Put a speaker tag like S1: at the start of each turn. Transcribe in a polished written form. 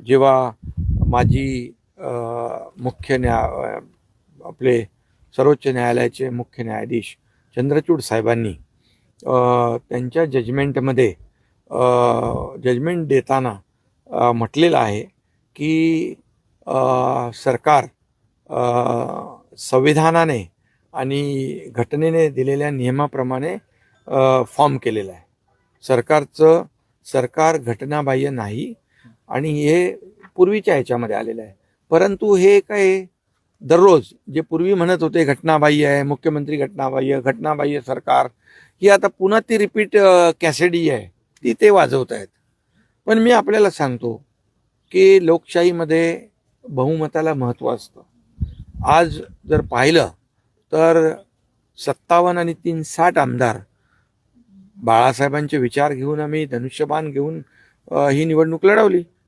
S1: जेव्हा माजी मुख्य आपले सर्वोच्च न्यायालयाचे मुख्य न्यायाधीश चंद्रचूड साहेबांनी त्यांच्या जजमेंटमध्ये जजमेंट देताना म्हटलेलं आहे की सरकार संविधानाने आणि घटनेने दिलेल्या नियमाप्रमाणे फॉर्म केलेलं आहे. सरकार घटनाबाह्य नाही आणि हे पूर्वीच्या ह्याच्यामध्ये आलेलं आहे. परंतु हे काय दररोज जे पूर्वी म्हणत होते घटनाबाह्य आहे, मुख्यमंत्री घटनाबाह्य सरकार, ही आता पुन्हा ती रिपीट कॅसेडी आहे ती ते वाजवत आहेत. पण मी आपल्याला सांगतो की लोकशाहीमध्ये बहुमताला महत्त्व असतं. आज जर पाहिलं तर 57 आणि 3 60 आमदार बाळासाहेबांचे विचार घेऊन आम्ही धनुष्यबाण घेऊन ही निवडणूक लढवली.